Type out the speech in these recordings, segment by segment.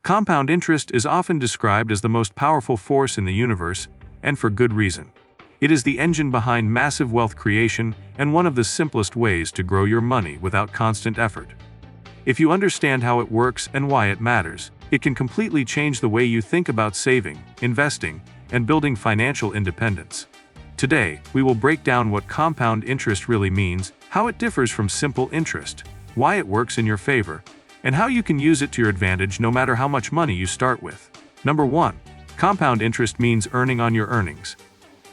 Compound interest is often described as the most powerful force in the universe, and for good reason. It is the engine behind massive wealth creation and one of the simplest ways to grow your money without constant effort. If you understand how it works and why it matters, it can completely change the way you think about saving, investing, and building financial independence. Today, we will break down what compound interest really means, how it differs from simple interest, why it works in your favor, and how you can use it to your advantage no matter how much money you start with. Number 1. Compound interest means earning on your earnings.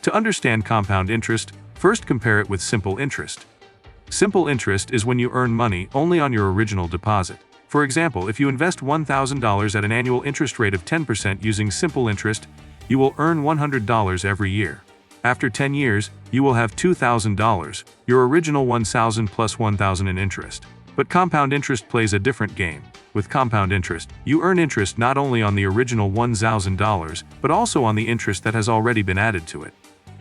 To understand compound interest, first compare it with simple interest. Simple interest is when you earn money only on your original deposit. For example, if you invest $1,000 at an annual interest rate of 10% using simple interest, you will earn $100 every year. After 10 years, you will have $2,000, your original $1,000 plus $1,000 in interest. But compound interest plays a different game. With compound interest, you earn interest not only on the original $1,000, but also on the interest that has already been added to it.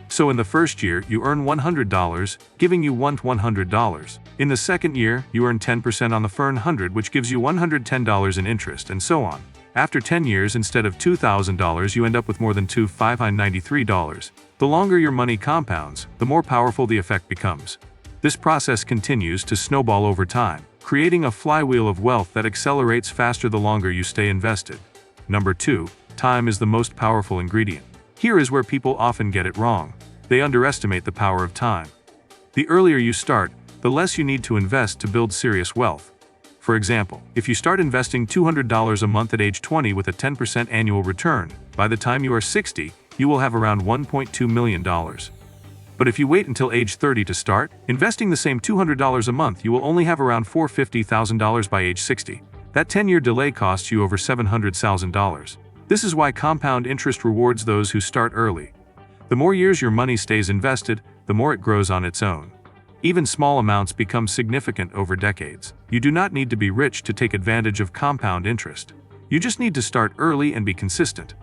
So in the first year, you earn $100, giving you $100. In the second year, you earn 10% on the first 100, which gives you $110 in interest, and so on. After 10 years, instead of $2,000, you end up with more than $593. The longer your money compounds, the more powerful the effect becomes. This process continues to snowball over time, creating a flywheel of wealth that accelerates faster the longer you stay invested. Number 2. Time is the most powerful ingredient. Here is where people often get it wrong. They underestimate the power of time. The earlier you start, the less you need to invest to build serious wealth. For example, if you start investing $200 a month at age 20 with a 10% annual return, by the time you are 60, you will have around $1.2 million. But if you wait until age 30 to start, investing the same $200 a month, you will only have around $450,000 by age 60. That 10-year delay costs you over $700,000. This is why compound interest rewards those who start early. The more years your money stays invested, the more it grows on its own. Even small amounts become significant over decades. You do not need to be rich to take advantage of compound interest. You just need to start early and be consistent.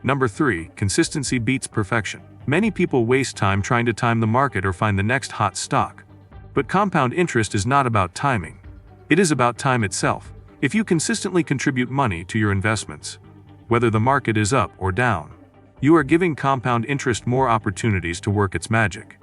Number 3. Consistency beats perfection. Many people waste time trying to time the market or find the next hot stock. But compound interest is not about timing. It is about time itself. If you consistently contribute money to your investments, whether the market is up or down, you are giving compound interest more opportunities to work its magic.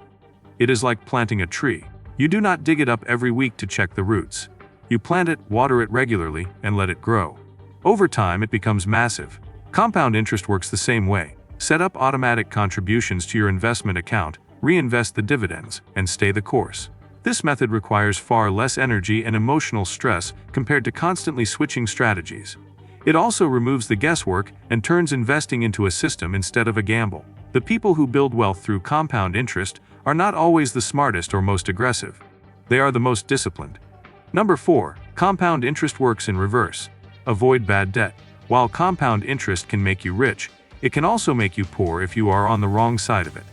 It is like planting a tree. You do not dig it up every week to check the roots. You plant it, water it regularly, and let it grow. Over time, it becomes massive. Compound interest works the same way. Set up automatic contributions to your investment account, reinvest the dividends, and stay the course. This method requires far less energy and emotional stress compared to constantly switching strategies. It also removes the guesswork and turns investing into a system instead of a gamble. The people who build wealth through compound interest are not always the smartest or most aggressive. They are the most disciplined. Number 4. Compound interest works in reverse. Avoid bad debt. While compound interest can make you rich, it can also make you poor if you are on the wrong side of it.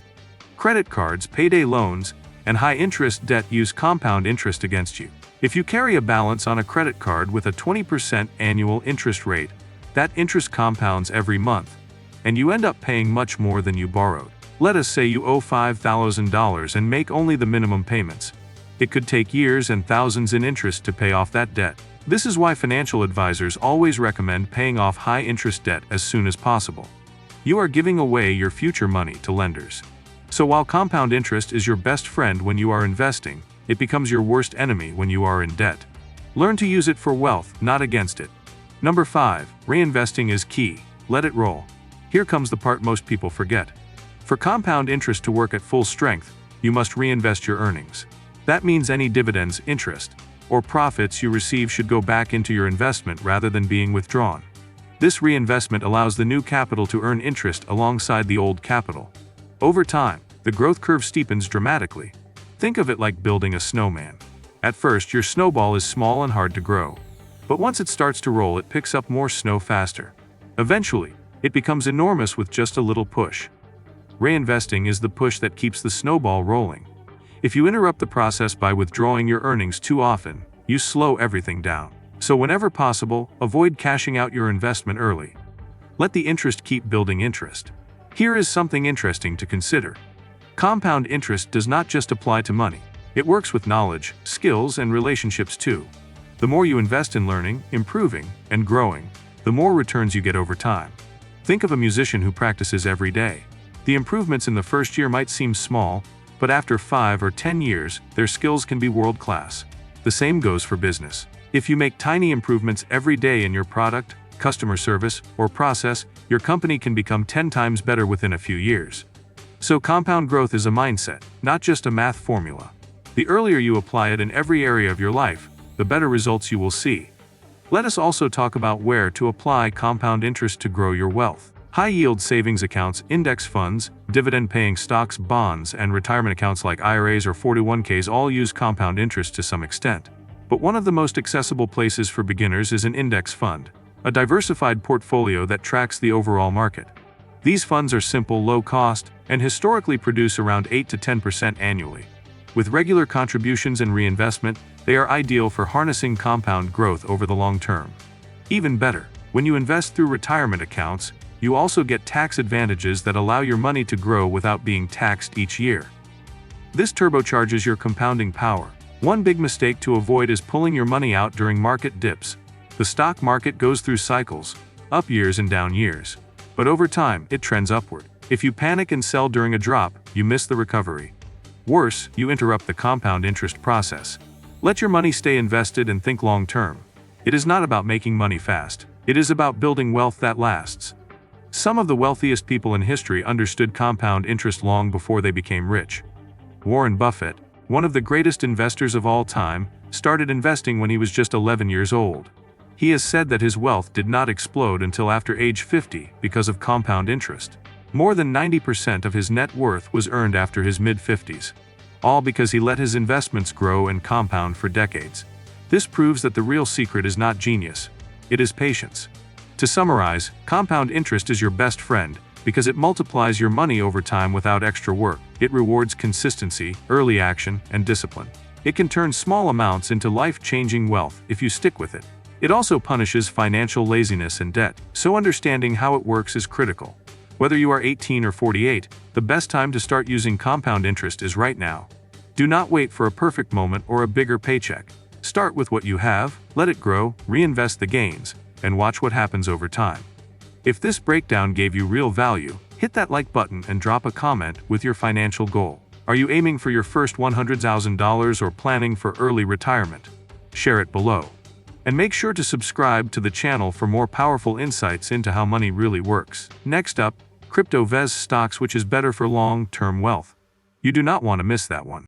Credit cards, payday loans, and high-interest debt use compound interest against you. If you carry a balance on a credit card with a 20% annual interest rate, that interest compounds every month, and you end up paying much more than you borrowed. Let us say you owe $5,000 and make only the minimum payments. It could take years and thousands in interest to pay off that debt. This is why financial advisors always recommend paying off high-interest debt as soon as possible. You are giving away your future money to lenders. So while compound interest is your best friend when you are investing, it becomes your worst enemy when you are in debt. Learn to use it for wealth, not against it. Number 5. Reinvesting is key. Let it roll. Here comes the part most people forget. For compound interest to work at full strength, you must reinvest your earnings. That means any dividends, interest, or profits you receive should go back into your investment rather than being withdrawn. This reinvestment allows the new capital to earn interest alongside the old capital. Over time, the growth curve steepens dramatically. Think of it like building a snowman. At first, your snowball is small and hard to grow. But once it starts to roll, it picks up more snow faster. Eventually, it becomes enormous with just a little push. Reinvesting is the push that keeps the snowball rolling. If you interrupt the process by withdrawing your earnings too often, you slow everything down. So whenever possible, avoid cashing out your investment early. Let the interest keep building interest. Here is something interesting to consider. Compound interest does not just apply to money. It works with knowledge, skills, and relationships too. The more you invest in learning, improving, and growing, the more returns you get over time. Think of a musician who practices every day. The improvements in the first year might seem small, but after 5 or 10 years, their skills can be world-class. The same goes for business. If you make tiny improvements every day in your product, customer service, or process, your company can become 10 times better within a few years. So compound growth is a mindset, not just a math formula. The earlier you apply it in every area of your life, the better results you will see. Let us also talk about where to apply compound interest to grow your wealth. High-yield savings accounts, index funds, dividend-paying stocks, bonds, and retirement accounts like IRAs or 401ks all use compound interest to some extent. But one of the most accessible places for beginners is an index fund, a diversified portfolio that tracks the overall market. These funds are simple, low-cost, and historically produce around 8 to 10% annually. With regular contributions and reinvestment, they are ideal for harnessing compound growth over the long term. Even better, when you invest through retirement accounts, you also get tax advantages that allow your money to grow without being taxed each year. This turbocharges your compounding power. One big mistake to avoid is pulling your money out during market dips. The stock market goes through cycles, up years and down years. But over time, it trends upward. If you panic and sell during a drop, you miss the recovery. Worse, you interrupt the compound interest process. Let your money stay invested and think long term. It is not about making money fast. It is about building wealth that lasts. Some of the wealthiest people in history understood compound interest long before they became rich. Warren Buffett, one of the greatest investors of all time, started investing when he was just 11 years old. He has said that his wealth did not explode until after age 50 because of compound interest. More than 90% of his net worth was earned after his mid-50s, all because he let his investments grow and compound for decades. This proves that the real secret is not genius, it is patience. To summarize, compound interest is your best friend because it multiplies your money over time without extra work. It rewards consistency, early action, and discipline. It can turn small amounts into life-changing wealth if you stick with it. It also punishes financial laziness and debt, so understanding how it works is critical. Whether you are 18 or 48, the best time to start using compound interest is right now. Do not wait for a perfect moment or a bigger paycheck. Start with what you have, let it grow, reinvest the gains, and watch what happens over time. If this breakdown gave you real value, hit that like button and drop a comment with your financial goal. Are you aiming for your first $100,000 or planning for early retirement? Share it below. And make sure to subscribe to the channel for more powerful insights into how money really works. Next up, crypto vs stocks, which is better for long-term wealth. You do not want to miss that one.